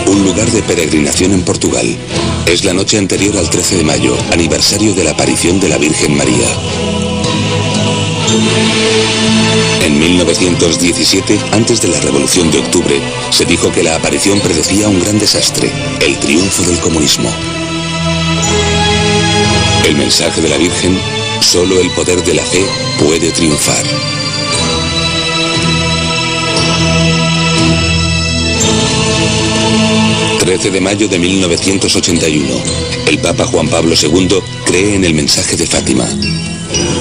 un lugar de peregrinación en Portugal. Es la noche anterior al 13 de mayo, aniversario de la aparición de la Virgen María. En 1917, antes de la Revolución de Octubre, se dijo que la aparición predecía un gran desastre, el triunfo del comunismo. El mensaje de la Virgen: solo el poder de la fe puede triunfar. El 13 de mayo de 1981, el Papa Juan Pablo II cree en el mensaje de Fátima.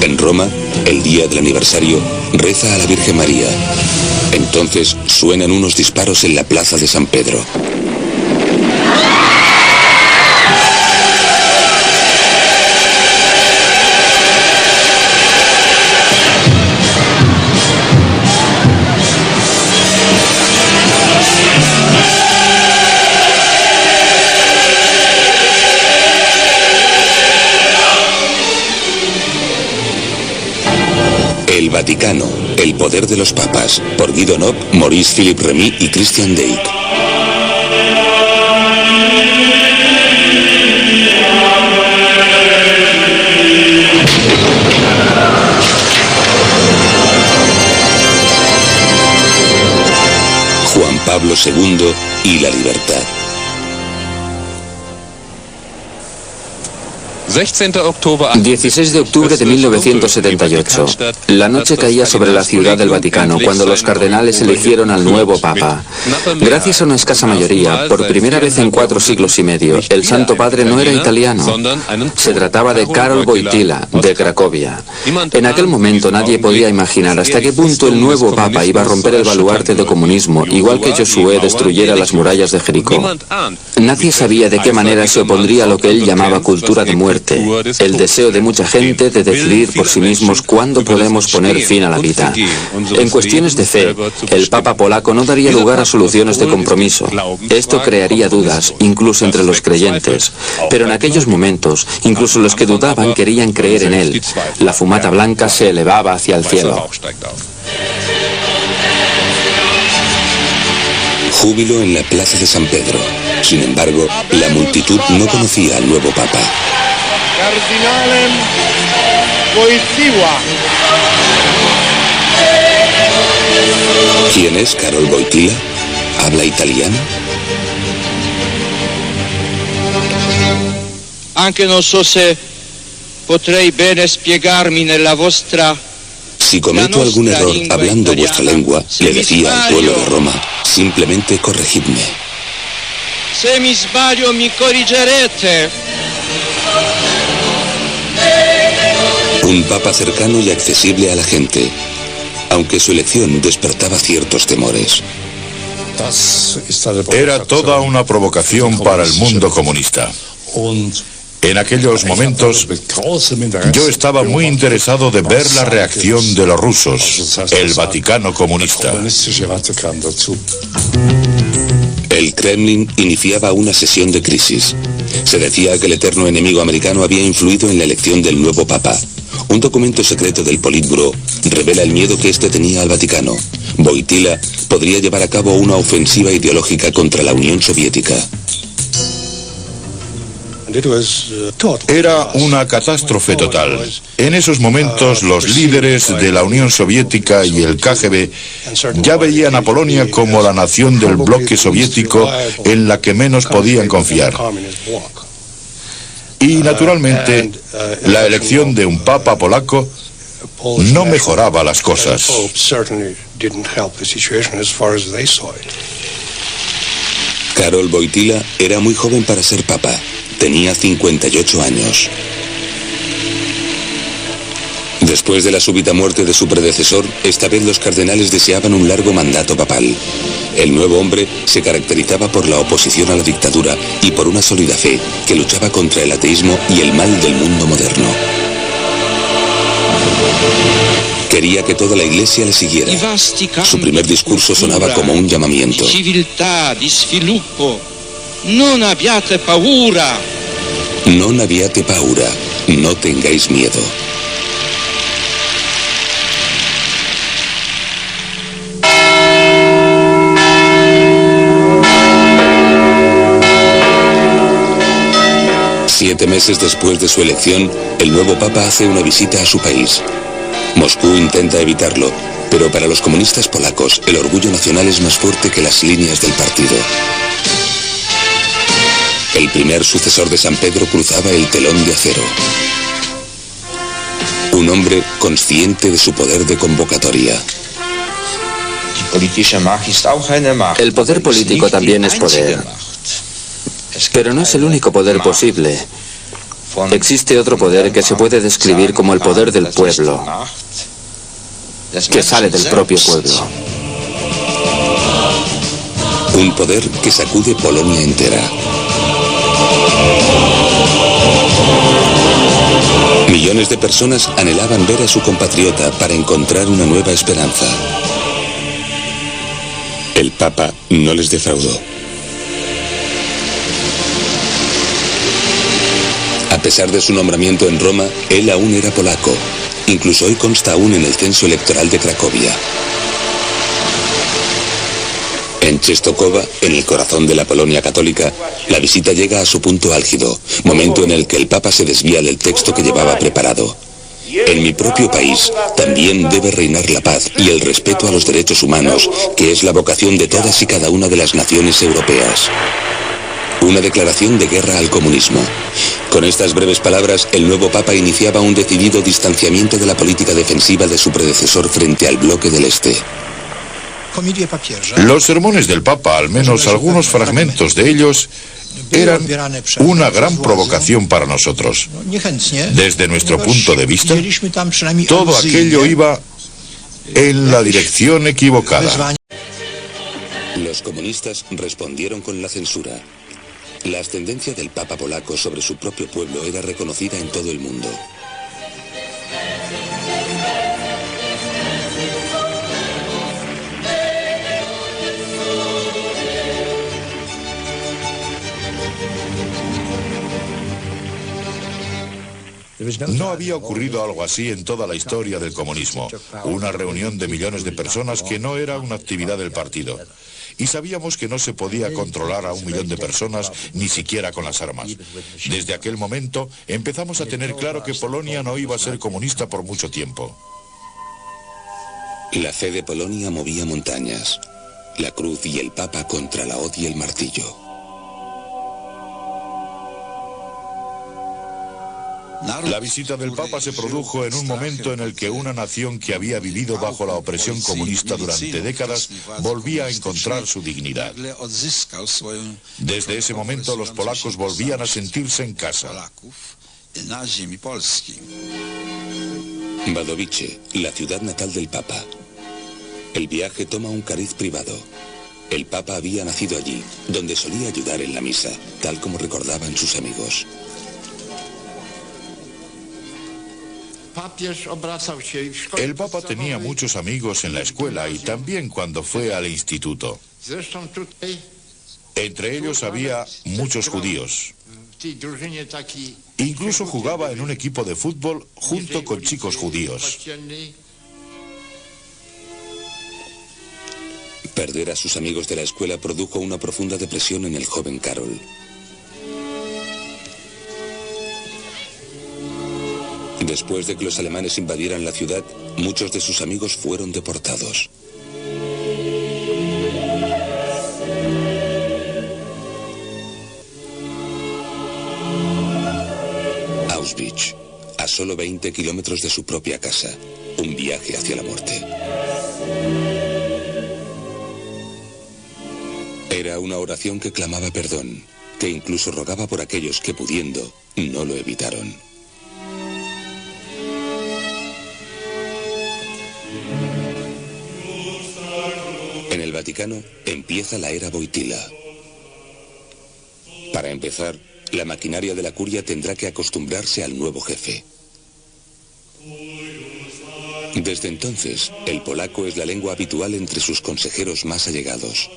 En Roma, el día del aniversario, reza a la Virgen María. Entonces suenan unos disparos en la plaza de San Pedro. El Vaticano, el poder de los papas, por Guy Donop, Maurice Philippe Remy y Christian Dake. Juan Pablo II y la libertad. 16 de octubre de 1978. La noche caía sobre la ciudad del Vaticano cuando los cardenales eligieron al nuevo Papa. Gracias a una escasa mayoría, por primera vez en 4 siglos y medio, el Santo Padre no era italiano. Se trataba de Karol Wojtyła, de Cracovia. En aquel momento nadie podía imaginar hasta qué punto el nuevo Papa iba a romper el baluarte del comunismo, igual que Josué destruyera las murallas de Jericó. Nadie sabía de qué manera se opondría a lo que él llamaba cultura de muerte, el deseo de mucha gente de decidir por sí mismos cuándo podemos poner fin a la vida. En cuestiones de fe, el Papa polaco no daría lugar a soluciones de compromiso. Esto crearía dudas, incluso entre los creyentes. Pero en aquellos momentos, incluso los que dudaban querían creer en él. La fumata blanca se elevaba hacia el cielo. Júbilo en la plaza de San Pedro. Sin embargo, la multitud no conocía al nuevo Papa. Cardinale Wojtyła. ¿Quién es Karol Wojtyła? ¿Habla italiano? Anche non so se potrei bene spiegarmi nella vostra. Si cometo algún error hablando vuestra lengua, le decía al pueblo de Roma, simplemente corregidme. Se mi sbaglio mi corrigerete. Un papa cercano y accesible a la gente, aunque su elección despertaba ciertos temores. Era toda una provocación para el mundo comunista. En aquellos momentos, yo estaba muy interesado de ver la reacción de los rusos, el Vaticano comunista. El Kremlin iniciaba una sesión de crisis. Se decía que el eterno enemigo americano había influido en la elección del nuevo Papa. Un documento secreto del Politburó revela el miedo que éste tenía al Vaticano. Wojtyła podría llevar a cabo una ofensiva ideológica contra la Unión Soviética. Era una catástrofe total. En esos momentos, los líderes de la Unión Soviética y el KGB ya veían a Polonia como la nación del bloque soviético en la que menos podían confiar. Y, naturalmente, la elección de un papa polaco no mejoraba las cosas. Karol Wojtyła era muy joven para ser papa. Tenía 58 años. Después de la súbita muerte de su predecesor, esta vez los cardenales deseaban un largo mandato papal. El nuevo hombre se caracterizaba por la oposición a la dictadura y por una sólida fe que luchaba contra el ateísmo y el mal del mundo moderno. Quería que toda la iglesia le siguiera. Su primer discurso sonaba como un llamamiento. Non abbiate paura. Non abbiate paura. No tengáis miedo. 7 meses después de su elección, el nuevo papa hace una visita a su país. Moscú intenta evitarlo, pero para los comunistas polacos, el orgullo nacional es más fuerte que las líneas del partido. El primer sucesor de San Pedro cruzaba el telón de acero. Un hombre consciente de su poder de convocatoria. El poder político también es poder, pero no es el único poder posible. Existe otro poder que se puede describir como el poder del pueblo, que sale del propio pueblo. Un poder que sacude Polonia entera. Millones de personas anhelaban ver a su compatriota para encontrar una nueva esperanza. El Papa no les defraudó. A pesar de su nombramiento en Roma, él aún era polaco. Incluso hoy consta aún en el censo electoral de Cracovia. En Czestochowa, en el corazón de la Polonia católica, la visita llega a su punto álgido, momento en el que el Papa se desvía del texto que llevaba preparado. En mi propio país también debe reinar la paz y el respeto a los derechos humanos, que es la vocación de todas y cada una de las naciones europeas. Una declaración de guerra al comunismo. Con estas breves palabras, el nuevo Papa iniciaba un decidido distanciamiento de la política defensiva de su predecesor frente al bloque del Este. Los sermones del Papa, al menos algunos fragmentos de ellos, eran una gran provocación para nosotros. Desde nuestro punto de vista, todo aquello iba en la dirección equivocada. Los comunistas respondieron con la censura. La ascendencia del Papa polaco sobre su propio pueblo era reconocida en todo el mundo. No había ocurrido algo así en toda la historia del comunismo. Una reunión de millones de personas que no era una actividad del partido. Y sabíamos que no se podía controlar a 1 millón de personas, ni siquiera con las armas. Desde aquel momento empezamos a tener claro que Polonia no iba a ser comunista por mucho tiempo. La fe de Polonia movía montañas. La cruz y el Papa contra la hoz y el martillo. La visita del Papa se produjo en un momento en el que una nación que había vivido bajo la opresión comunista durante décadas volvía a encontrar su dignidad. Desde ese momento los polacos volvían a sentirse en casa. Wadowice, la ciudad natal del Papa. El viaje toma un cariz privado. El Papa había nacido allí, donde solía ayudar en la misa, tal como recordaban sus amigos. El Papa tenía muchos amigos en la escuela y también cuando fue al instituto. Entre ellos había muchos judíos. Incluso jugaba en un equipo de fútbol junto con chicos judíos. Perder a sus amigos de la escuela produjo una profunda depresión en el joven Karol. Después de que los alemanes invadieran la ciudad, muchos de sus amigos fueron deportados. Auschwitz, a solo 20 kilómetros de su propia casa, un viaje hacia la muerte. Era una oración que clamaba perdón, que incluso rogaba por aquellos que, pudiendo, no lo evitaron. En el Vaticano empieza la era Wojtyła. Para empezar, la maquinaria de la curia tendrá que acostumbrarse al nuevo jefe. Desde entonces, el polaco es la lengua habitual entre sus consejeros más allegados.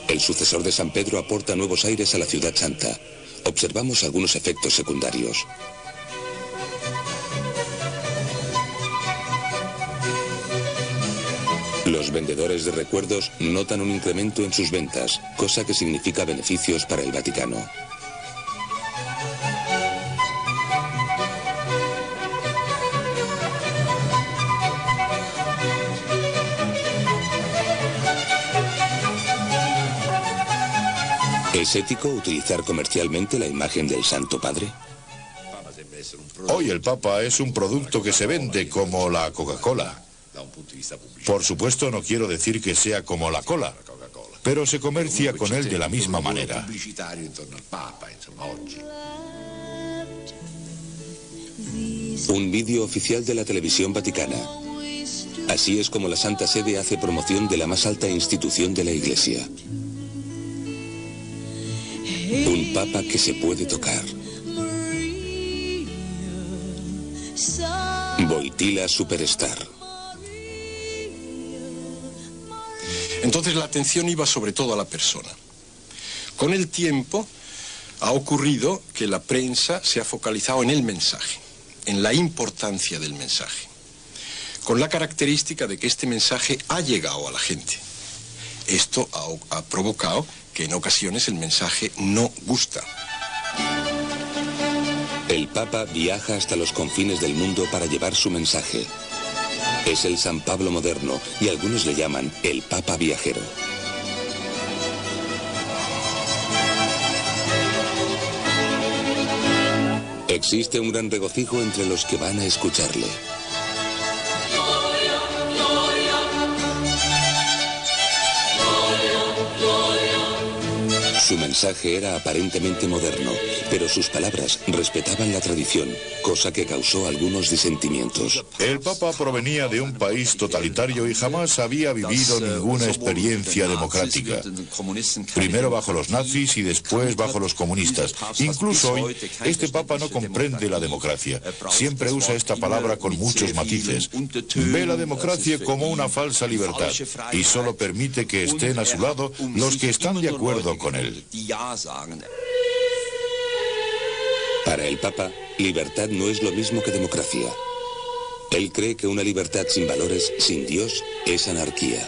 El sucesor de San Pedro aporta nuevos aires a la ciudad santa. Observamos algunos efectos secundarios. Los vendedores de recuerdos notan un incremento en sus ventas, cosa que significa beneficios para el Vaticano. ¿Es ético utilizar comercialmente la imagen del Santo Padre? Hoy el Papa es un producto que se vende como la Coca-Cola. Por supuesto, no quiero decir que sea como la cola, pero se comercia con él de la misma manera. Un vídeo oficial de la televisión vaticana. Así es como la Santa Sede hace promoción de la más alta institución de la Iglesia. Un Papa que se puede tocar. Wojtyła Superstar. Entonces la atención iba sobre todo a la persona. Con el tiempo ha ocurrido que la prensa se ha focalizado en el mensaje, en la importancia del mensaje, con la característica de que este mensaje ha llegado a la gente. Esto ha provocado que en ocasiones el mensaje no gusta. El Papa viaja hasta los confines del mundo para llevar su mensaje. Es el San Pablo moderno y algunos le llaman el Papa viajero. Existe un gran regocijo entre los que van a escucharle. Su mensaje era aparentemente moderno, pero sus palabras respetaban la tradición, cosa que causó algunos disentimientos. El Papa provenía de un país totalitario y jamás había vivido ninguna experiencia democrática. Primero bajo los nazis y después bajo los comunistas. Incluso hoy, este Papa no comprende la democracia. Siempre usa esta palabra con muchos matices. Ve la democracia como una falsa libertad y solo permite que estén a su lado los que están de acuerdo con él. Para el Papa, libertad no es lo mismo que democracia. Él cree que una libertad sin valores, sin Dios, es anarquía.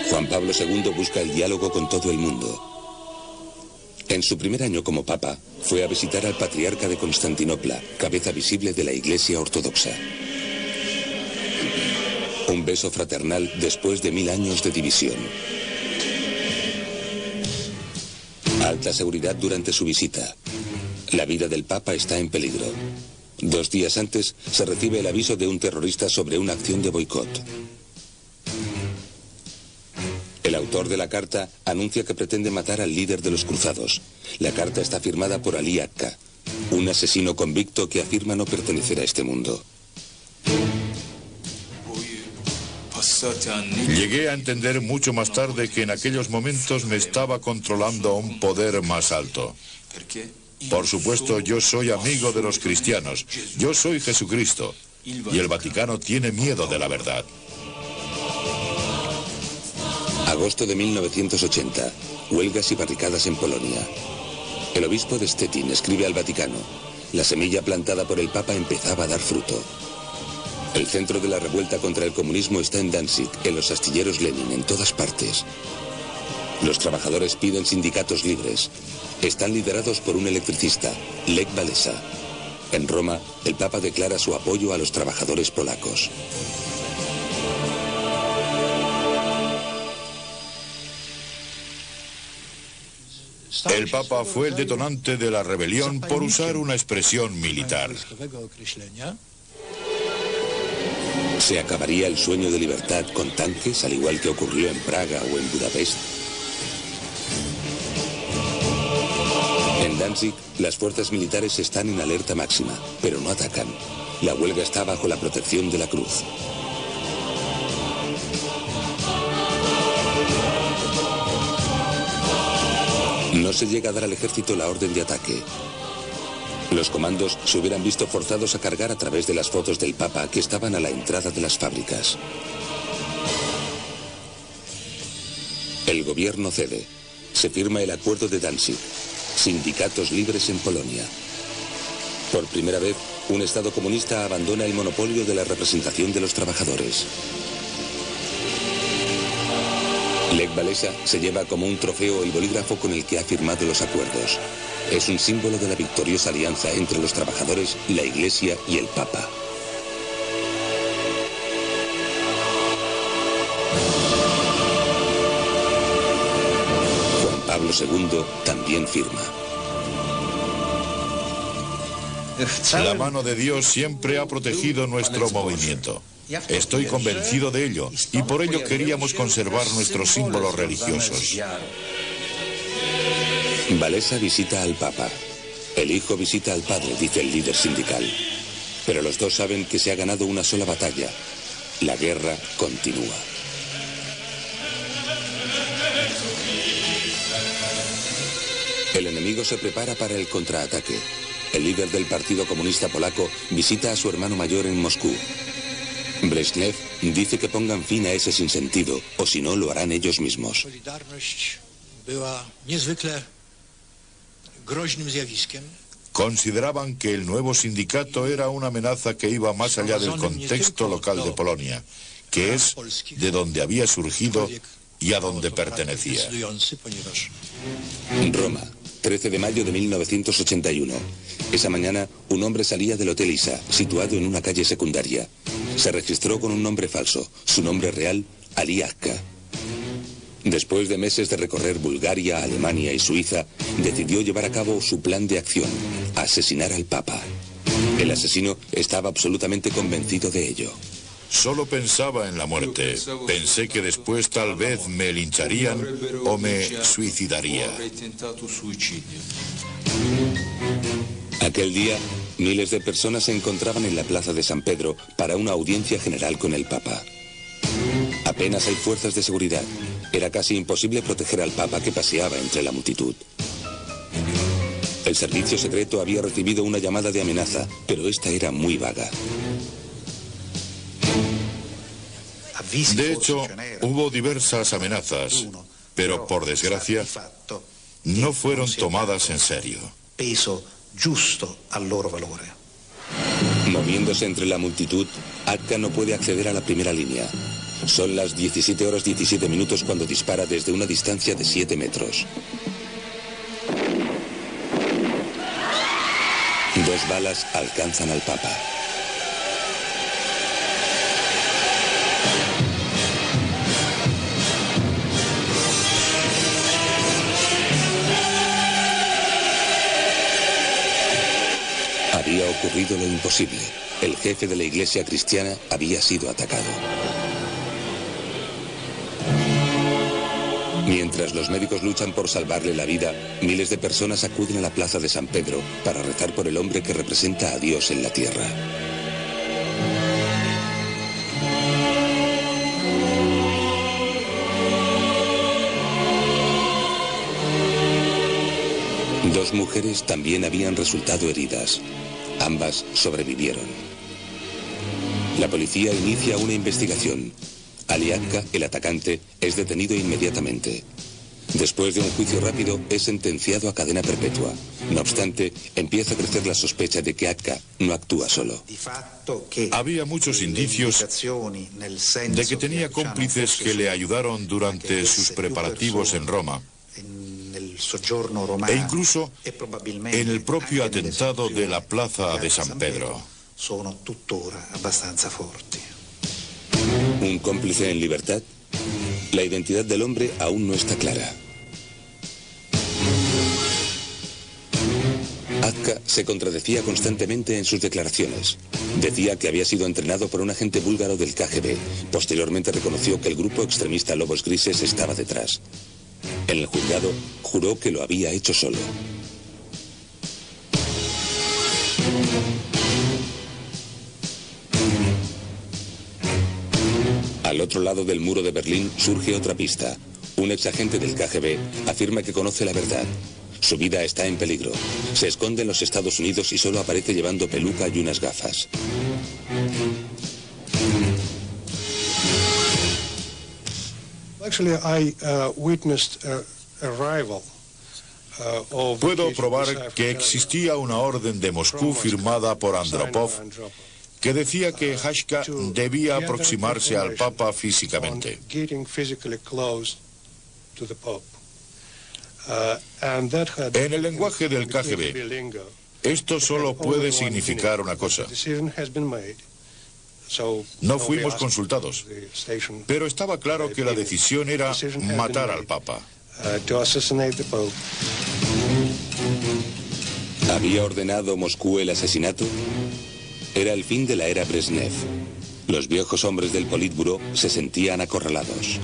Juan Pablo II busca el diálogo con todo el mundo. En su primer año como Papa, fue a visitar al patriarca de Constantinopla, cabeza visible de la Iglesia Ortodoxa. Un beso fraternal después de 1000 años de división. Alta seguridad durante su visita. La vida del Papa está en peligro. 2 días antes se recibe el aviso de un terrorista sobre una acción de boicot. El autor de la carta anuncia que pretende matar al líder de los cruzados. La carta está firmada por Ali Akka, un asesino convicto que afirma no pertenecer a este mundo. Llegué a entender mucho más tarde que en aquellos momentos me estaba controlando un poder más alto. Por supuesto, yo soy amigo de los cristianos. Yo soy Jesucristo. Y el Vaticano tiene miedo de la verdad. Agosto de 1980. Huelgas y barricadas en Polonia. El obispo de Stettin escribe al Vaticano. La semilla plantada por el Papa empezaba a dar fruto. El centro de la revuelta contra el comunismo está en Danzig, en los astilleros Lenin, en todas partes. Los trabajadores piden sindicatos libres. Están liderados por un electricista, Lech Walesa. En Roma, el Papa declara su apoyo a los trabajadores polacos. El Papa fue el detonante de la rebelión por usar una expresión militar. ¿Se acabaría el sueño de libertad con tanques, al igual que ocurrió en Praga o en Budapest? En Danzig, las fuerzas militares están en alerta máxima, pero no atacan. La huelga está bajo la protección de la cruz. No se llega a dar al ejército la orden de ataque. Los comandos se hubieran visto forzados a cargar a través de las fotos del Papa que estaban a la entrada de las fábricas. El gobierno cede. Se firma el acuerdo de Danzig. Sindicatos libres en Polonia. Por primera vez, un Estado comunista abandona el monopolio de la representación de los trabajadores. Lech Walesa se lleva como un trofeo el bolígrafo con el que ha firmado los acuerdos. Es un símbolo de la victoriosa alianza entre los trabajadores, la Iglesia y el Papa. Pablo II también firma. La mano de Dios siempre ha protegido nuestro movimiento. Estoy convencido de ello, y por ello queríamos conservar nuestros símbolos religiosos. Walesa visita al Papa. El hijo visita al padre, dice el líder sindical. Pero los dos saben que se ha ganado una sola batalla. La guerra continúa. El enemigo se prepara para el contraataque. El líder del Partido Comunista Polaco visita a su hermano mayor en Moscú. Brezhnev dice que pongan fin a ese sinsentido, o si no, lo harán ellos mismos. Consideraban que el nuevo sindicato era una amenaza que iba más allá del contexto local de Polonia, que es de donde había surgido y a donde pertenecía. Roma, 13 de mayo de 1981. Esa mañana, un hombre salía del Hotel Isa, situado en una calle secundaria. Se registró con un nombre falso. Su nombre real, Ali Akka. Después de meses de recorrer Bulgaria, Alemania y Suiza, decidió llevar a cabo su plan de acción: asesinar al Papa. El asesino estaba absolutamente convencido de ello. Solo pensaba en la muerte. Pensé que después tal vez me lincharían o me suicidaría. Aquel día, miles de personas se encontraban en la plaza de San Pedro para una audiencia general con el Papa. Apenas hay fuerzas de seguridad. Era casi imposible proteger al Papa, que paseaba entre la multitud. El servicio secreto había recibido una llamada de amenaza, pero esta era muy vaga. De hecho, hubo diversas amenazas, pero por desgracia, no fueron tomadas en serio. Moviéndose entre la multitud, Akka no puede acceder a la primera línea. Son las 17 horas 17 minutos cuando dispara desde una distancia de 7 metros. 2 balas alcanzan al Papa. Había ocurrido lo imposible. El jefe de la iglesia cristiana había sido atacado. Mientras los médicos luchan por salvarle la vida, miles de personas acuden a la plaza de San Pedro para rezar por el hombre que representa a Dios en la tierra. Dos mujeres también habían resultado heridas. Ambas sobrevivieron. La policía inicia una investigación. Ali Akka, el atacante, es detenido inmediatamente. Después de un juicio rápido, es sentenciado a cadena perpetua. No obstante, empieza a crecer la sospecha de que Akka no actúa solo. Había muchos indicios de que tenía cómplices que le ayudaron durante sus preparativos en Roma, e incluso en el propio atentado de la plaza de San Pedro. ¿Un cómplice en libertad? La identidad del hombre aún no está clara. Akka se contradecía constantemente en sus declaraciones. Decía que había sido entrenado por un agente búlgaro del KGB. Posteriormente reconoció que el grupo extremista Lobos Grises estaba detrás. En el juzgado, juró que lo había hecho solo. Al otro lado del muro de Berlín surge otra pista. Un exagente del KGB afirma que conoce la verdad. Su vida está en peligro. Se esconde en los Estados Unidos y solo aparece llevando peluca y unas gafas. Puedo probar que existía una orden de Moscú firmada por Andropov que decía que Hashka debía aproximarse al Papa físicamente. En el lenguaje del KGB, esto solo puede significar una cosa. No fuimos consultados, pero estaba claro que la decisión era matar al Papa. ¿Había ordenado Moscú el asesinato? Era el fin de la era Brezhnev. Los viejos hombres del Politburó se sentían acorralados.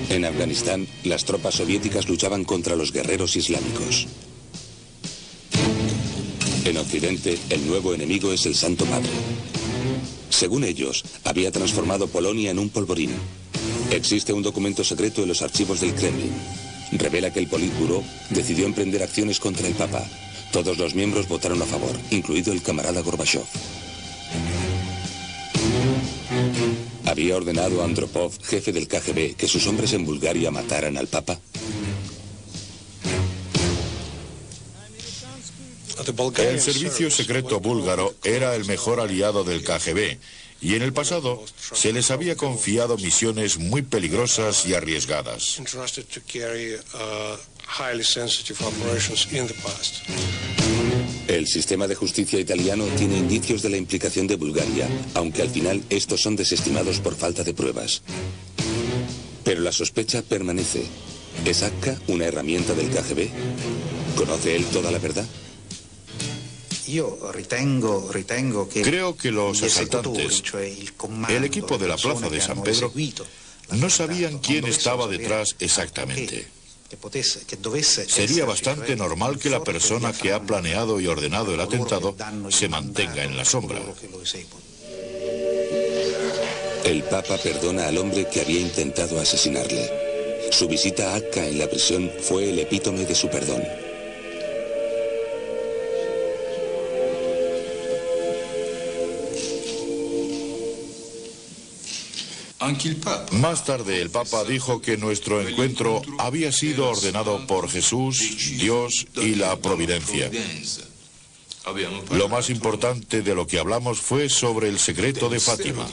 En Afganistán, las tropas soviéticas luchaban contra los guerreros islámicos. En Occidente, el nuevo enemigo es el Santo Padre. Según ellos, había transformado Polonia en un polvorín. Existe un documento secreto en los archivos del Kremlin. Revela que el Politburó decidió emprender acciones contra el Papa. Todos los miembros votaron a favor, incluido el camarada Gorbachev. ¿Había ordenado a Andropov, jefe del KGB, que sus hombres en Bulgaria mataran al Papa? El servicio secreto búlgaro era el mejor aliado del KGB y en el pasado se les había confiado misiones muy peligrosas y arriesgadas. El sistema de justicia italiano tiene indicios de la implicación de Bulgaria, aunque al final estos son desestimados por falta de pruebas. Pero la sospecha permanece. ¿Es Akka una herramienta del KGB? ¿Conoce él toda la verdad? Creo que los asaltantes, el equipo de la plaza de San Pedro, no sabían quién estaba detrás exactamente. Sería bastante normal que la persona que ha planeado y ordenado el atentado se mantenga en la sombra. El Papa perdona al hombre que había intentado asesinarle. Su visita a Akka en la prisión fue el epítome de su perdón. Más tarde el Papa dijo que nuestro encuentro había sido ordenado por Jesús, Dios y la Providencia. Lo más importante de lo que hablamos fue sobre el secreto de Fátima.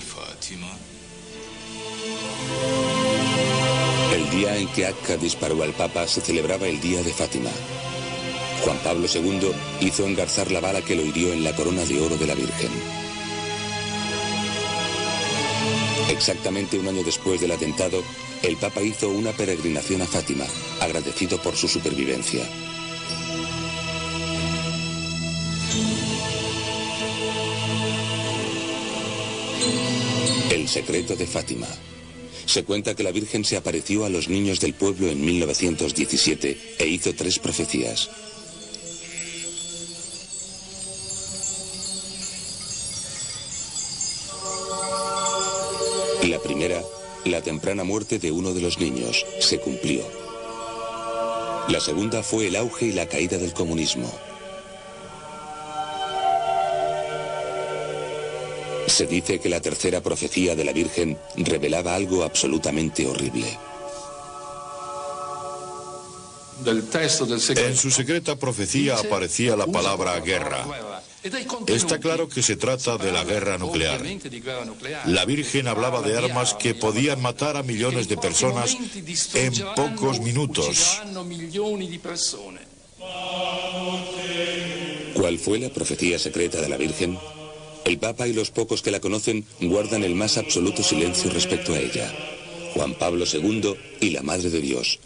El día en que Akka disparó al Papa se celebraba el día de Fátima. Juan Pablo II hizo engarzar la bala que lo hirió en la corona de oro de la Virgen. Exactamente un año después del atentado, el Papa hizo una peregrinación a Fátima, agradecido por su supervivencia. El secreto de Fátima. Se cuenta que la Virgen se apareció a los niños del pueblo en 1917 e hizo 3 profecías. La primera, la temprana muerte de uno de los niños, se cumplió. La segunda fue el auge y la caída del comunismo. Se dice que la tercera profecía de la Virgen revelaba algo absolutamente horrible. En su secreta profecía aparecía la palabra guerra. Está claro que se trata de la guerra nuclear. La Virgen hablaba de armas que podían matar a millones de personas en pocos minutos. ¿Cuál fue la profecía secreta de la Virgen? El Papa y los pocos que la conocen guardan el más absoluto silencio respecto a ella. Juan Pablo II y la Madre de Dios.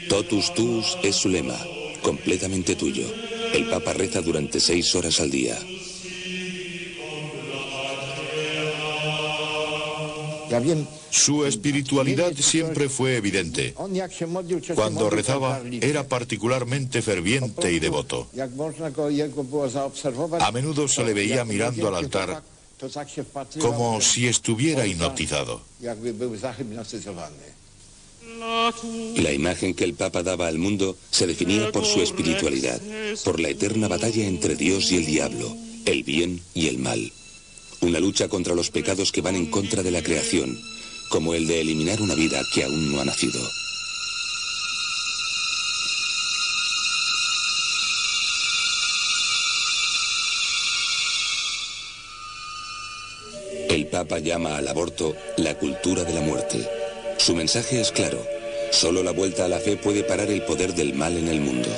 Totus tuus es su lema, completamente tuyo. El Papa reza durante 6 horas al día. Su espiritualidad siempre fue evidente. Cuando rezaba, era particularmente ferviente y devoto. A menudo se le veía mirando al altar como si estuviera hipnotizado. La imagen que el Papa daba al mundo se definía por su espiritualidad, por la eterna batalla entre Dios y el diablo, el bien y el mal. Una lucha contra los pecados que van en contra de la creación, como el de eliminar una vida que aún no ha nacido. El Papa llama al aborto la cultura de la muerte. Su mensaje es claro: solo la vuelta a la fe puede parar el poder del mal en el mundo.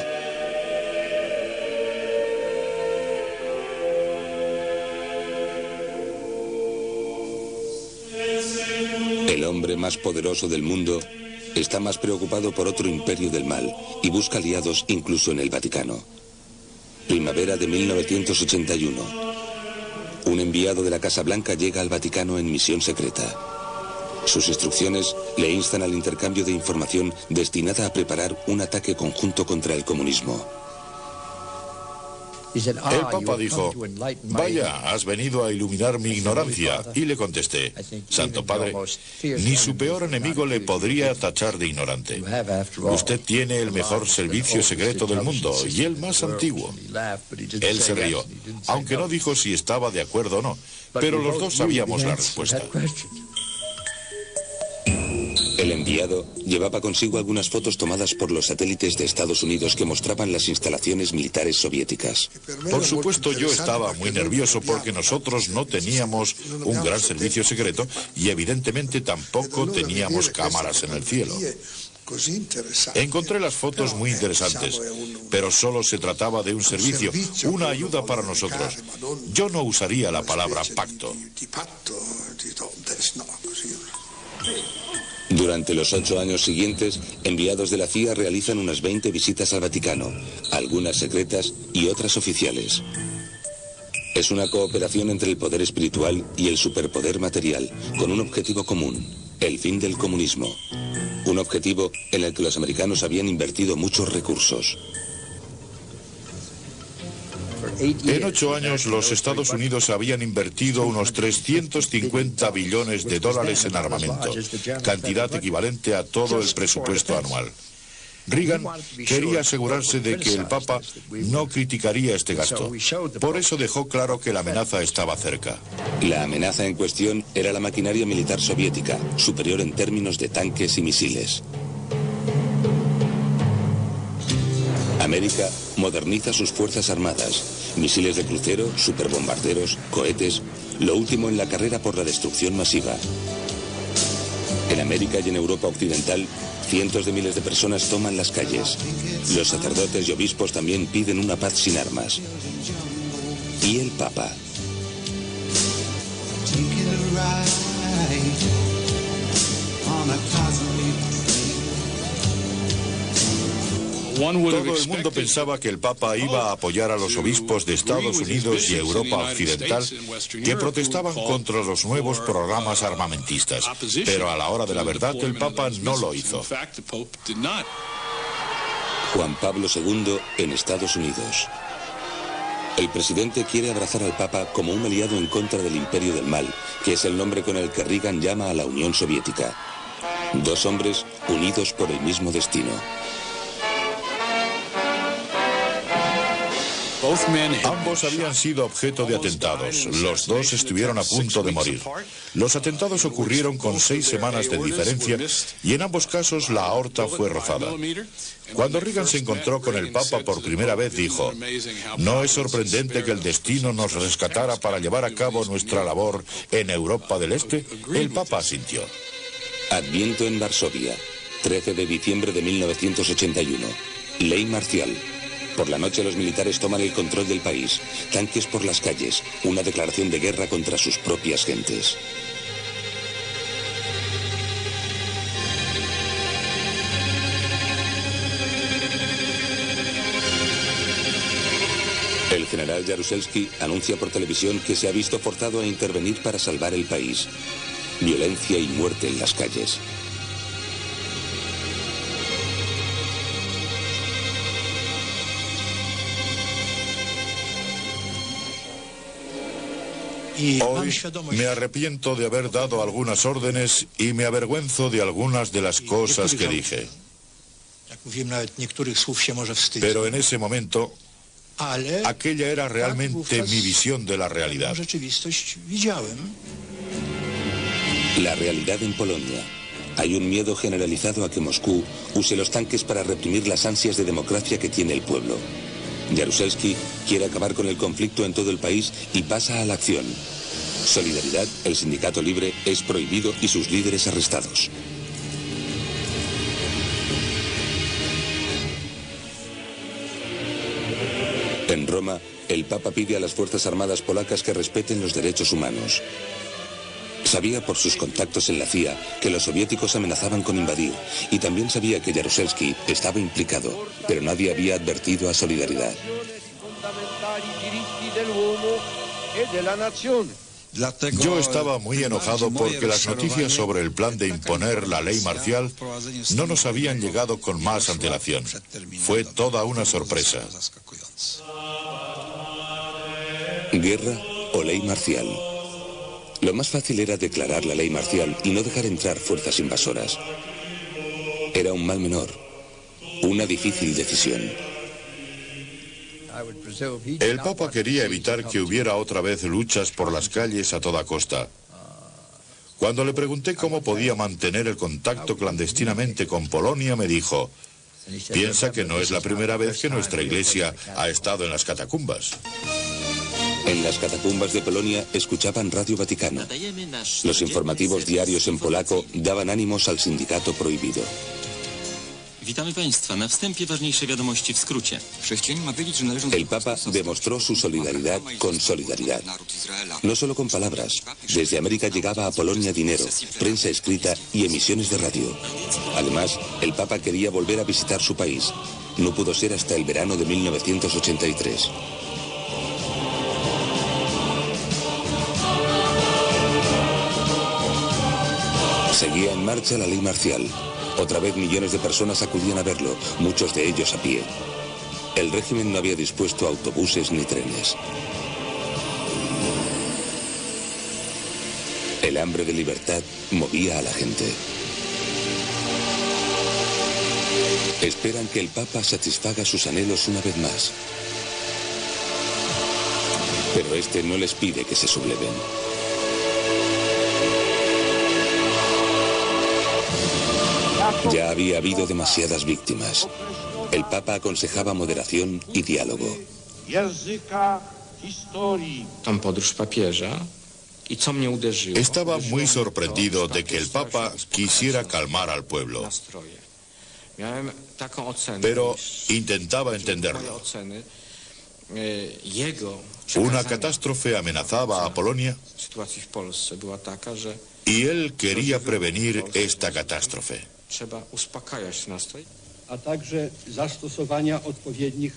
El hombre más poderoso del mundo está más preocupado por otro imperio del mal y busca aliados incluso en el Vaticano. Primavera de 1981. Un enviado de la Casa Blanca llega al Vaticano en misión secreta. Sus instrucciones le instan al intercambio de información destinada a preparar un ataque conjunto contra el comunismo. El Papa dijo: vaya, has venido a iluminar mi ignorancia. Y le contesté: Santo Padre, ni su peor enemigo le podría tachar de ignorante. Usted tiene el mejor servicio secreto del mundo y el más antiguo. Él se rió, aunque no dijo si estaba de acuerdo o no, pero los dos sabíamos la respuesta. El enviado llevaba consigo algunas fotos tomadas por los satélites de Estados Unidos que mostraban las instalaciones militares soviéticas. Por supuesto, yo estaba muy nervioso porque nosotros no teníamos un gran servicio secreto y evidentemente tampoco teníamos cámaras en el cielo. Encontré las fotos muy interesantes, pero solo se trataba de un servicio, una ayuda para nosotros. Yo no usaría la palabra pacto. Durante los 8 años siguientes, enviados de la CIA realizan unas 20 visitas al Vaticano, algunas secretas y otras oficiales. Es una cooperación entre el poder espiritual y el superpoder material, con un objetivo común: el fin del comunismo. Un objetivo en el que los americanos habían invertido muchos recursos. En 8 años, los Estados Unidos habían invertido unos 350 billones de dólares en armamento, cantidad equivalente a todo el presupuesto anual. Reagan quería asegurarse de que el Papa no criticaría este gasto. Por eso dejó claro que la amenaza estaba cerca. La amenaza en cuestión era la maquinaria militar soviética, superior en términos de tanques y misiles. América moderniza sus fuerzas armadas, misiles de crucero, superbombarderos, cohetes, lo último en la carrera por la destrucción masiva. En América y en Europa occidental, cientos de miles de personas toman las calles. Los sacerdotes y obispos también piden una paz sin armas. ¿Y el Papa? Todo el mundo pensaba que el Papa iba a apoyar a los obispos de Estados Unidos y Europa Occidental que protestaban contra los nuevos programas armamentistas, pero a la hora de la verdad el Papa no lo hizo. Juan Pablo II en Estados Unidos. El presidente quiere abrazar al Papa como un aliado en contra del imperio del mal, que es el nombre con el que Reagan llama a la Unión Soviética. Dos hombres unidos por el mismo destino. Ambos habían sido objeto de atentados. Los dos estuvieron a punto de morir. Los atentados ocurrieron con 6 semanas de diferencia y en ambos casos la aorta fue rozada. Cuando Reagan se encontró con el Papa por primera vez dijo: ¿no es sorprendente que el destino nos rescatara para llevar a cabo nuestra labor en Europa del Este? El Papa asintió. Adviento en Varsovia, 13 de diciembre de 1981. Ley marcial. Por la noche los militares toman el control del país. Tanques por las calles. Una declaración de guerra contra sus propias gentes. El general Jaruzelski anuncia por televisión que se ha visto forzado a intervenir para salvar el país. Violencia y muerte en las calles. Hoy me arrepiento de haber dado algunas órdenes y me avergüenzo de algunas de las cosas que dije. Pero en ese momento, aquella era realmente mi visión de la realidad. La realidad en Polonia. Hay un miedo generalizado a que Moscú use los tanques para reprimir las ansias de democracia que tiene el pueblo. Jaruzelski quiere acabar con el conflicto en todo el país y pasa a la acción. Solidaridad, el sindicato libre, es prohibido y sus líderes arrestados. En Roma, el Papa pide a las Fuerzas Armadas polacas que respeten los derechos humanos. Sabía por sus contactos en la CIA que los soviéticos amenazaban con invadir, y también sabía que Jaruzelski estaba implicado, pero nadie había advertido a Solidaridad. Yo estaba muy enojado porque las noticias sobre el plan de imponer la ley marcial no nos habían llegado con más antelación. Fue toda una sorpresa. Guerra o ley marcial. Lo más fácil era declarar la ley marcial y no dejar entrar fuerzas invasoras. Era un mal menor, una difícil decisión. El Papa quería evitar que hubiera otra vez luchas por las calles a toda costa. Cuando le pregunté cómo podía mantener el contacto clandestinamente con Polonia, me dijo: piensa que no es la primera vez que nuestra iglesia ha estado en las catacumbas. En las catacumbas de Polonia escuchaban Radio Vaticano. Los informativos diarios en polaco daban ánimos al sindicato prohibido. Witamy Państwa. Na wstępie ważniejsze wiadomości w skrócie. Chrześcijanin ma wiedzieć, że należą... El Papa demostró su solidaridad con solidaridad. No solo con palabras. Desde América llegaba a Polonia dinero, prensa escrita y emisiones de radio. Además, el Papa quería volver a visitar su país. No pudo ser hasta el verano de 1983. Seguía en marcha la ley marcial. Otra vez millones de personas acudían a verlo, muchos de ellos a pie. El régimen no había dispuesto autobuses ni trenes. El hambre de libertad movía a la gente. Esperan que el Papa satisfaga sus anhelos una vez más. Pero este no les pide que se subleven. Ya había habido demasiadas víctimas. El Papa aconsejaba moderación y diálogo. Estaba muy sorprendido de que el Papa quisiera calmar al pueblo, pero intentaba entenderlo. Una catástrofe amenazaba a Polonia y él quería prevenir esta catástrofe.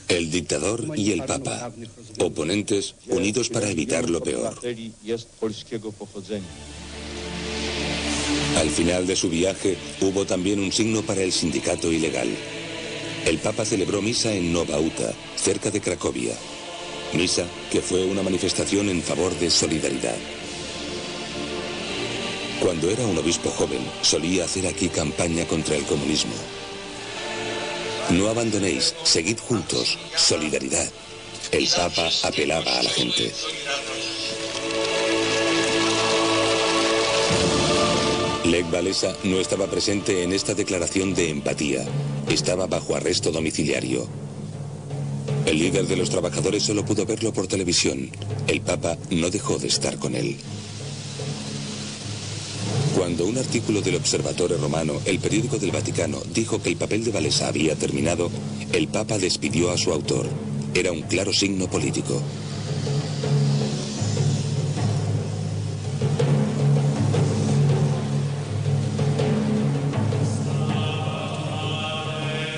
El dictador y el Papa, oponentes unidos para evitar lo peor. Al final de su viaje hubo también un signo para el sindicato ilegal. El Papa celebró misa en Nowa Huta, cerca de Cracovia. Misa que fue una manifestación en favor de solidaridad. Cuando era un obispo joven, solía hacer aquí campaña contra el comunismo. No abandonéis, seguid juntos, solidaridad. El Papa apelaba a la gente. Lech Walesa no estaba presente en esta declaración de empatía. Estaba bajo arresto domiciliario. El líder de los trabajadores solo pudo verlo por televisión. El Papa no dejó de estar con él. Cuando un artículo del Observatore Romano, el periódico del Vaticano, dijo que el papel de Walesa había terminado, el Papa despidió a su autor. Era un claro signo político.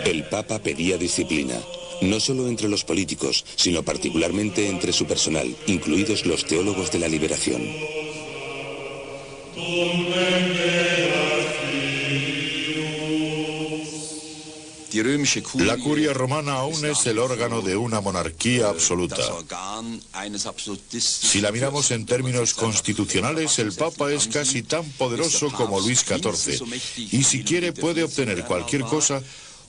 El Papa pedía disciplina, no solo entre los políticos, sino particularmente entre su personal, incluidos los teólogos de la liberación. La curia romana aún es el órgano de una monarquía absoluta. Si la miramos en términos constitucionales, el Papa es casi tan poderoso como Luis XIV, y si quiere puede obtener cualquier cosa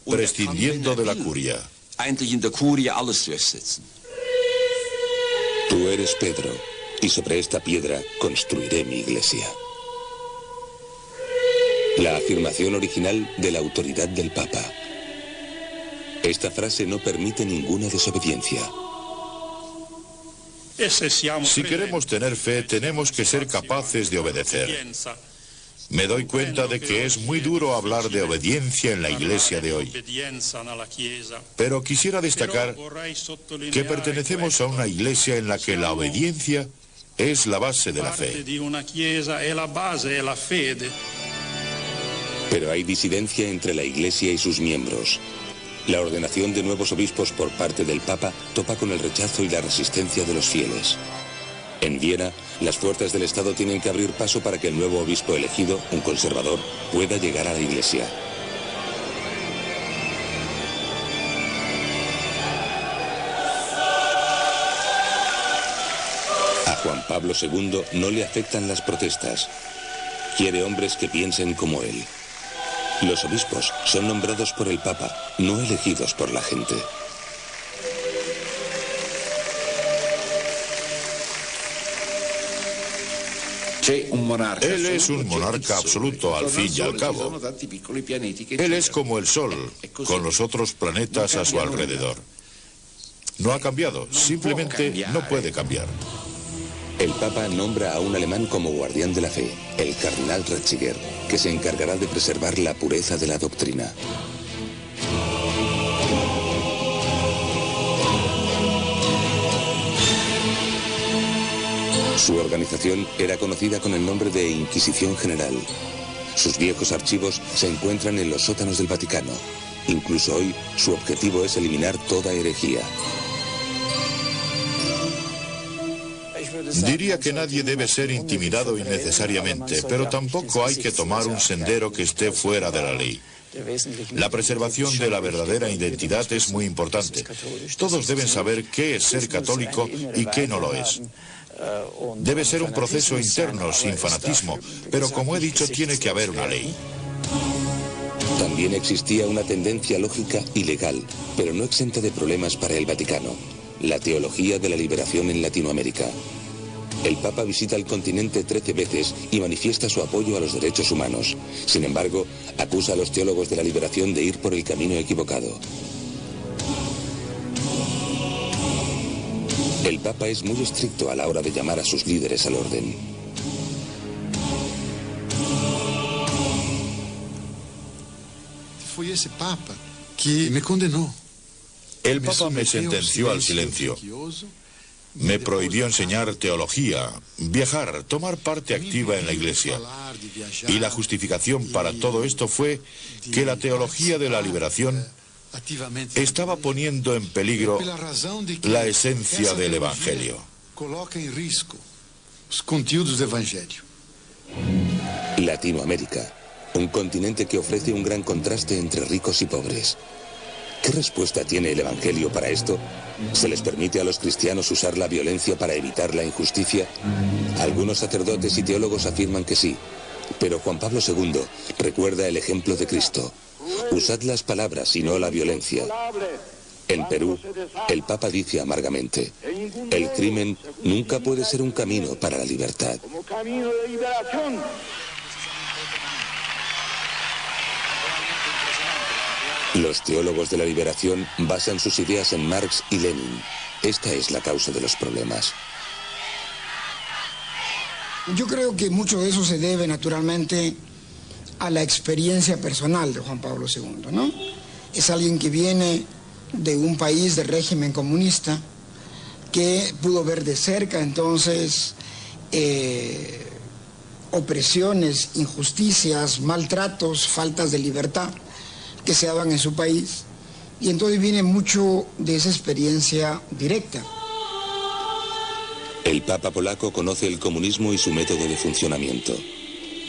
prescindiendo de la curia. Tú eres Pedro, y sobre esta piedra construiré mi iglesia. La afirmación original de la autoridad del Papa. Esta frase no permite ninguna desobediencia. Si queremos tener fe, tenemos que ser capaces de obedecer. Me doy cuenta de que es muy duro hablar de obediencia en la iglesia de hoy. Pero quisiera destacar que pertenecemos a una iglesia en la que la obediencia es la base de la fe. Pero hay disidencia entre la Iglesia y sus miembros. La ordenación de nuevos obispos por parte del Papa topa con el rechazo y la resistencia de los fieles. En Viena, las fuerzas del Estado tienen que abrir paso para que el nuevo obispo elegido, un conservador, pueda llegar a la Iglesia. A Juan Pablo II no le afectan las protestas. Quiere hombres que piensen como él. Los obispos son nombrados por el Papa, no elegidos por la gente. Él es un monarca absoluto al fin y al cabo. Él es como el Sol, con los otros planetas a su alrededor. No ha cambiado, simplemente no puede cambiar. El Papa nombra a un alemán como guardián de la fe, el cardenal Ratzinger, que se encargará de preservar la pureza de la doctrina. Su organización era conocida con el nombre de Inquisición General. Sus viejos archivos se encuentran en los sótanos del Vaticano. Incluso hoy, su objetivo es eliminar toda herejía. Diría que nadie debe ser intimidado innecesariamente, pero tampoco hay que tomar un sendero que esté fuera de la ley. La preservación de la verdadera identidad es muy importante. Todos deben saber qué es ser católico y qué no lo es. Debe ser un proceso interno, sin fanatismo, pero como he dicho, tiene que haber una ley. También existía una tendencia lógica y legal, pero no exenta de problemas para el Vaticano: la teología de la liberación en Latinoamérica. El Papa visita el continente 13 veces y manifiesta su apoyo a los derechos humanos. Sin embargo, acusa a los teólogos de la liberación de ir por el camino equivocado. El Papa es muy estricto a la hora de llamar a sus líderes al orden. Fue ese Papa que me condenó. El Papa me sentenció al silencio. Me prohibió enseñar teología, viajar, tomar parte activa en la Iglesia. Y la justificación para todo esto fue que la teología de la liberación estaba poniendo en peligro la esencia del Evangelio. Coloca en riesgo los contenidos del Evangelio. Latinoamérica, un continente que ofrece un gran contraste entre ricos y pobres. ¿Qué respuesta tiene el Evangelio para esto? ¿Se les permite a los cristianos usar la violencia para evitar la injusticia? Algunos sacerdotes y teólogos afirman que sí, pero Juan Pablo II recuerda el ejemplo de Cristo. Usad las palabras y no la violencia. En Perú, el Papa dice amargamente: el crimen nunca puede ser un camino para la libertad. Los teólogos de la liberación basan sus ideas en Marx y Lenin. Esta es la causa de los problemas. Yo creo que mucho de eso se debe naturalmente a la experiencia personal de Juan Pablo II, ¿no? Es alguien que viene de un país de régimen comunista, que pudo ver de cerca entonces opresiones, injusticias, maltratos, faltas de libertad que se daban en su país, y entonces viene mucho de esa experiencia directa. El Papa polaco conoce el comunismo y su método de funcionamiento.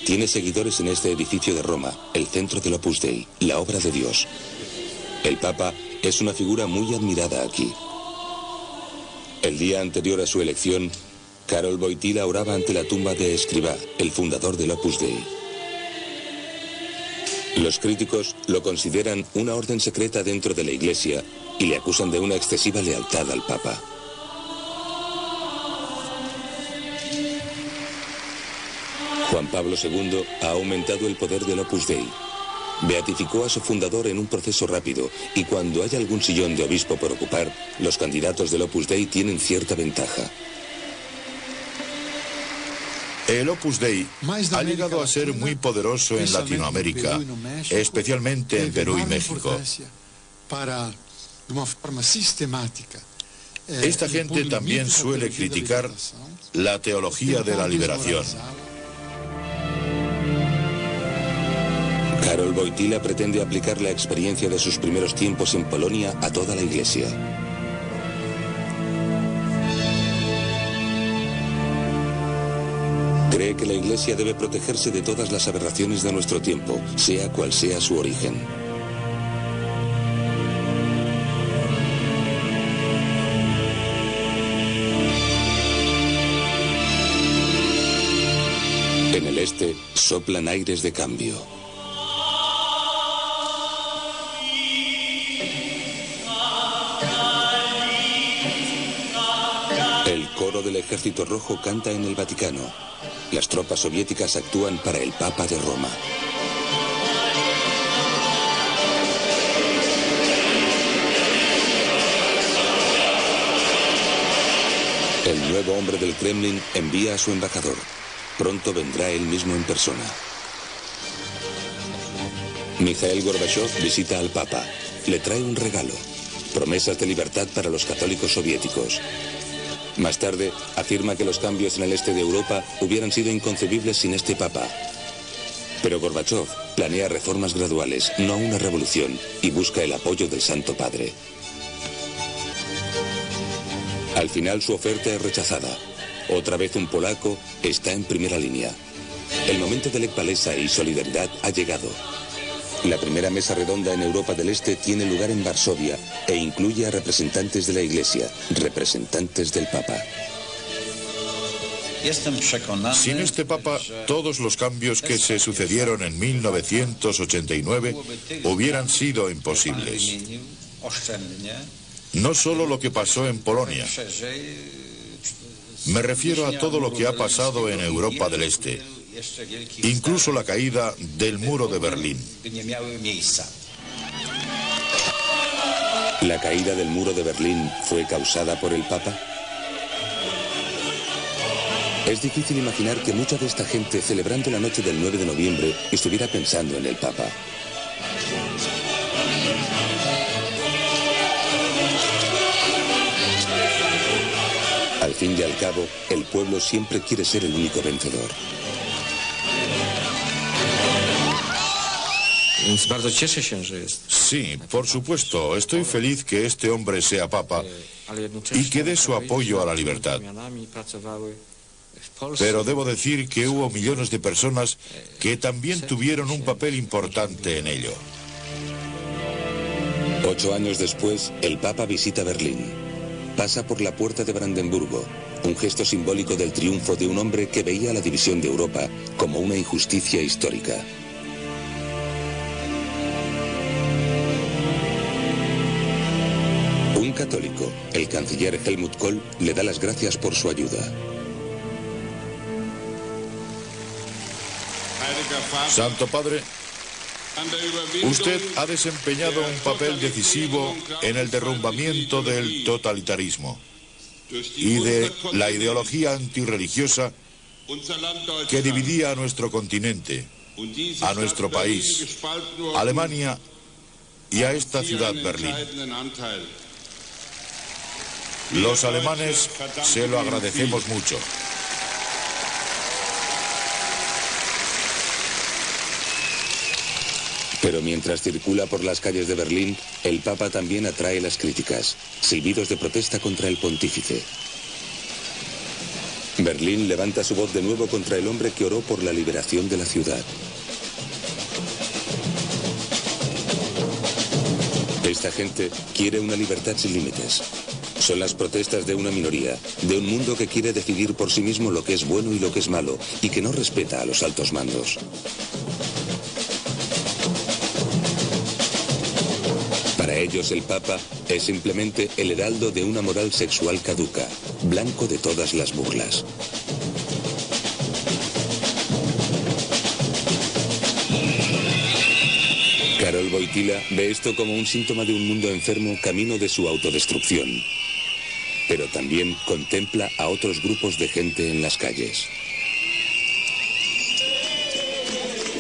Tiene seguidores en este edificio de Roma, el centro del Opus Dei, la obra de Dios. El Papa es una figura muy admirada aquí. El día anterior a su elección, Karol Wojtyła oraba ante la tumba de Escrivá, el fundador del Opus Dei. Los críticos lo consideran una orden secreta dentro de la Iglesia y le acusan de una excesiva lealtad al Papa. Juan Pablo II ha aumentado el poder del Opus Dei. Beatificó a su fundador en un proceso rápido, y cuando hay algún sillón de obispo por ocupar, los candidatos del Opus Dei tienen cierta ventaja. El Opus Dei ha llegado a ser muy poderoso en Latinoamérica, especialmente en Perú y México. Para, de una forma sistemática, Esta gente también suele criticar la teología de la liberación. Karol Wojtyła pretende aplicar la experiencia de sus primeros tiempos en Polonia a toda la Iglesia. Cree que la Iglesia debe protegerse de todas las aberraciones de nuestro tiempo, sea cual sea su origen. En el este soplan aires de cambio. El coro del Ejército Rojo canta en el Vaticano. Las tropas soviéticas actúan para el Papa de Roma. El nuevo hombre del Kremlin envía a su embajador. Pronto vendrá él mismo en persona. Mikhail Gorbachev visita al Papa. Le trae un regalo. Promesas de libertad para los católicos soviéticos. Más tarde, afirma que los cambios en el este de Europa hubieran sido inconcebibles sin este Papa. Pero Gorbachev planea reformas graduales, no una revolución, y busca el apoyo del Santo Padre. Al final su oferta es rechazada. Otra vez un polaco está en primera línea. El momento de Lech Walesa y solidaridad ha llegado. La primera mesa redonda en Europa del Este tiene lugar en Varsovia e incluye a representantes de la Iglesia, representantes del Papa. Sin este Papa, todos los cambios que se sucedieron en 1989 hubieran sido imposibles. No solo lo que pasó en Polonia. Me refiero a todo lo que ha pasado en Europa del Este. Incluso la caída del muro de Berlín. ¿La caída del muro de Berlín fue causada por el Papa? Es difícil imaginar que mucha de esta gente, celebrando la noche del 9 de noviembre, estuviera pensando en el Papa. Al fin y al cabo, el pueblo siempre quiere ser el único vencedor. Sí, por supuesto, estoy feliz que este hombre sea Papa y que dé su apoyo a la libertad. Pero debo decir que hubo millones de personas que también tuvieron un papel importante en ello. 8 años después, el Papa visita Berlín. Pasa por la puerta de Brandenburgo, un gesto simbólico del triunfo de un hombre que veía la división de Europa como una injusticia histórica. Un católico, el canciller Helmut Kohl, le da las gracias por su ayuda. Santo Padre, usted ha desempeñado un papel decisivo en el derrumbamiento del totalitarismo y de la ideología antirreligiosa que dividía a nuestro continente, a nuestro país, a Alemania y a esta ciudad, Berlín. Los alemanes se lo agradecemos mucho. Pero mientras circula por las calles de Berlín, el Papa también atrae las críticas, silbidos de protesta contra el pontífice. Berlín levanta su voz de nuevo contra el hombre que oró por la liberación de la ciudad. Esta gente quiere una libertad sin límites. Son las protestas de una minoría, de un mundo que quiere decidir por sí mismo lo que es bueno y lo que es malo, y que no respeta a los altos mandos. Para ellos el Papa es simplemente el heraldo de una moral sexual caduca, blanco de todas las burlas. Karol Wojtyła ve esto como un síntoma de un mundo enfermo camino de su autodestrucción. Pero también contempla a otros grupos de gente en las calles.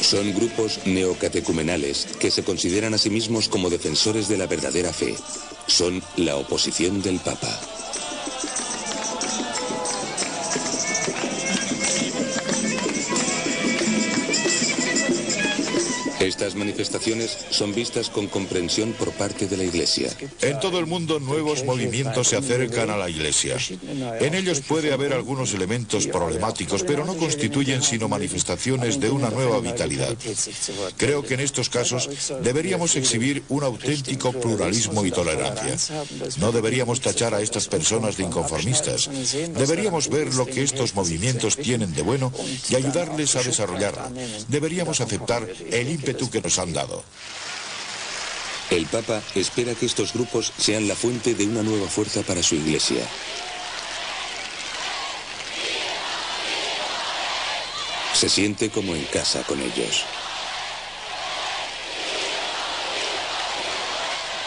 Son grupos neocatecumenales que se consideran a sí mismos como defensores de la verdadera fe. Son la oposición del Papa. Estas manifestaciones son vistas con comprensión por parte de la Iglesia. En todo el mundo nuevos movimientos se acercan a la Iglesia. En ellos puede haber algunos elementos problemáticos, pero no constituyen sino manifestaciones de una nueva vitalidad. Creo que en estos casos deberíamos exhibir un auténtico pluralismo y tolerancia. No deberíamos tachar a estas personas de inconformistas. Deberíamos ver lo que estos movimientos tienen de bueno y ayudarles a desarrollarlo. Deberíamos aceptar el ímpetu que nos han dado. El Papa espera que estos grupos sean la fuente de una nueva fuerza para su Iglesia. Se siente como en casa con ellos.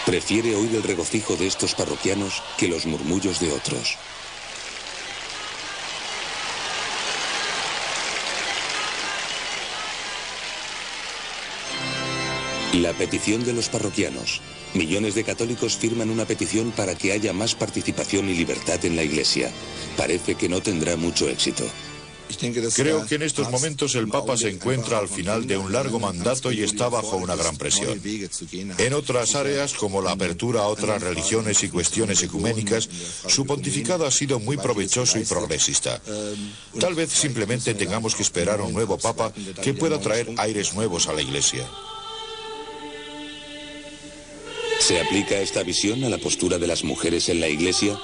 Prefiere oír el regocijo de estos parroquianos que los murmullos de otros. La petición de los parroquianos. Millones de católicos firman una petición para que haya más participación y libertad en la Iglesia. Parece que no tendrá mucho éxito. Creo que en estos momentos el Papa se encuentra al final de un largo mandato y está bajo una gran presión. En otras áreas, como la apertura a otras religiones y cuestiones ecuménicas, su pontificado ha sido muy provechoso y progresista. Tal vez simplemente tengamos que esperar a un nuevo Papa que pueda traer aires nuevos a la Iglesia. ¿Se aplica esta visión a la postura de las mujeres en la Iglesia?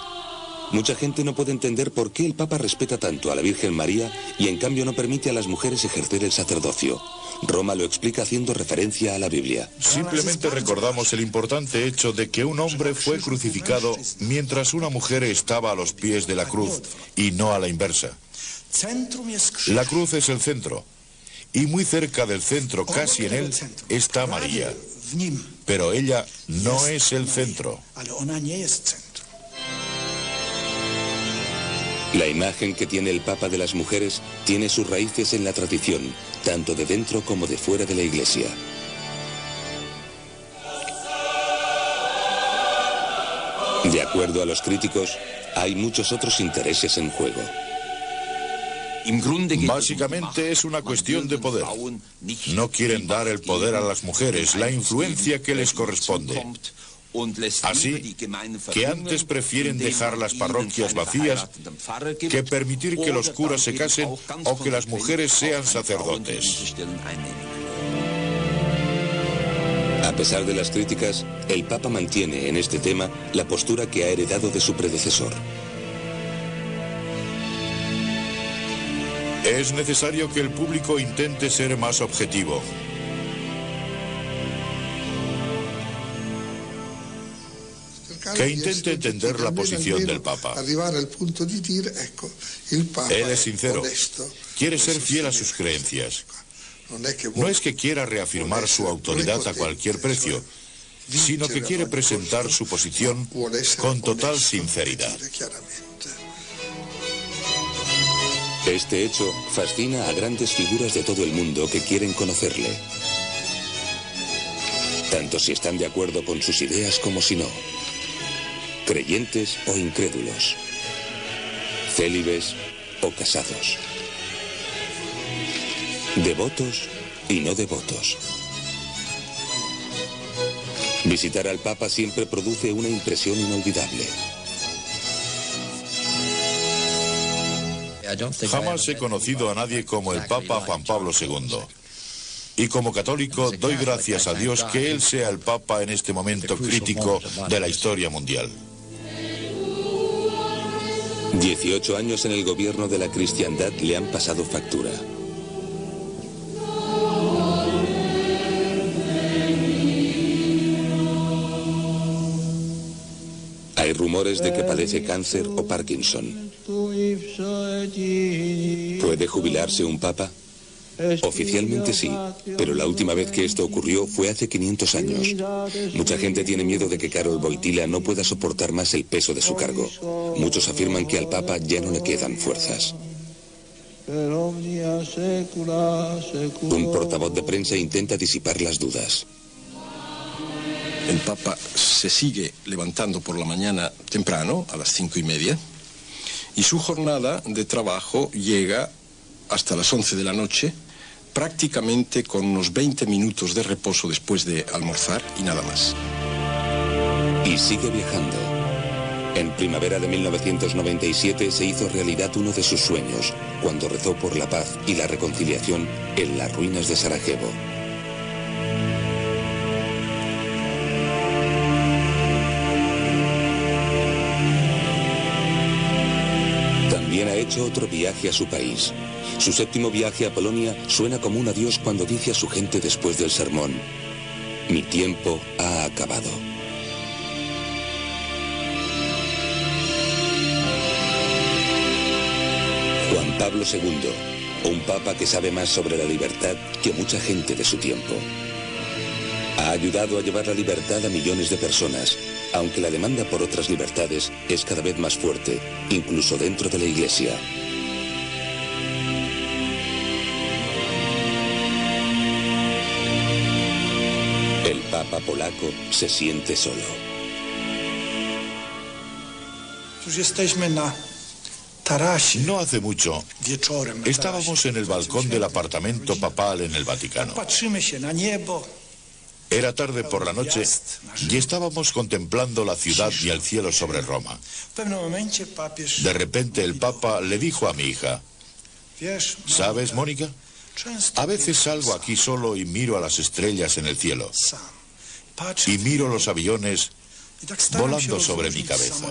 Mucha gente no puede entender por qué el Papa respeta tanto a la Virgen María y en cambio no permite a las mujeres ejercer el sacerdocio. Roma lo explica haciendo referencia a la Biblia. Simplemente recordamos el importante hecho de que un hombre fue crucificado mientras una mujer estaba a los pies de la cruz y no a la inversa. La cruz es el centro y muy cerca del centro, casi en él, está María. Pero ella no es el centro. La imagen que tiene el Papa de las mujeres tiene sus raíces en la tradición, tanto de dentro como de fuera de la Iglesia. De acuerdo a los críticos, hay muchos otros intereses en juego. Básicamente es una cuestión de poder. No quieren dar el poder a las mujeres, la influencia que les corresponde. Así que antes prefieren dejar las parroquias vacías que permitir que los curas se casen o que las mujeres sean sacerdotes. A pesar de las críticas, el Papa mantiene en este tema la postura que ha heredado de su predecesor. Es necesario que el público intente ser más objetivo. Que intente entender la posición del Papa. Él es sincero, quiere ser fiel a sus creencias. No es que quiera reafirmar su autoridad a cualquier precio, sino que quiere presentar su posición con total sinceridad. Este hecho fascina a grandes figuras de todo el mundo que quieren conocerle, tanto si están de acuerdo con sus ideas como si no, creyentes o incrédulos, célibes o casados, devotos y no devotos. Visitar al Papa siempre produce una impresión inolvidable. Jamás he conocido a nadie como el Papa Juan Pablo II. Y como católico doy gracias a Dios que él sea el Papa en este momento crítico de la historia mundial. 18 años en el gobierno de la cristiandad le han pasado factura. Hay rumores de que padece cáncer o Parkinson. ¿Puede jubilarse un papa? Oficialmente sí, pero la última vez que esto ocurrió fue hace 500 años. Mucha gente tiene miedo de que Karol Wojtyła no pueda soportar más el peso de su cargo. Muchos afirman que al papa ya no le quedan fuerzas. Un portavoz de prensa intenta disipar las dudas. El Papa se sigue levantando por la mañana temprano, a las 5:30, y su jornada de trabajo llega hasta las 11 de la noche, prácticamente con unos 20 minutos de reposo después de almorzar y nada más. Y sigue viajando. En primavera de 1997 se hizo realidad uno de sus sueños, cuando rezó por la paz y la reconciliación en las ruinas de Sarajevo. También ha hecho otro viaje a su país. Su séptimo viaje a Polonia suena como un adiós cuando dice a su gente después del sermón: mi tiempo ha acabado. Juan Pablo II, un papa que sabe más sobre la libertad que mucha gente de su tiempo. Ha ayudado a llevar la libertad a millones de personas, aunque la demanda por otras libertades es cada vez más fuerte, incluso dentro de la Iglesia. El papa polaco se siente solo. No hace mucho, estábamos en el balcón del apartamento papal en el Vaticano. Era tarde por la noche y estábamos contemplando la ciudad y el cielo sobre Roma. De repente el Papa le dijo a mi hija: ¿sabes, Mónica? A veces salgo aquí solo y miro a las estrellas en el cielo. Y miro los aviones volando sobre mi cabeza.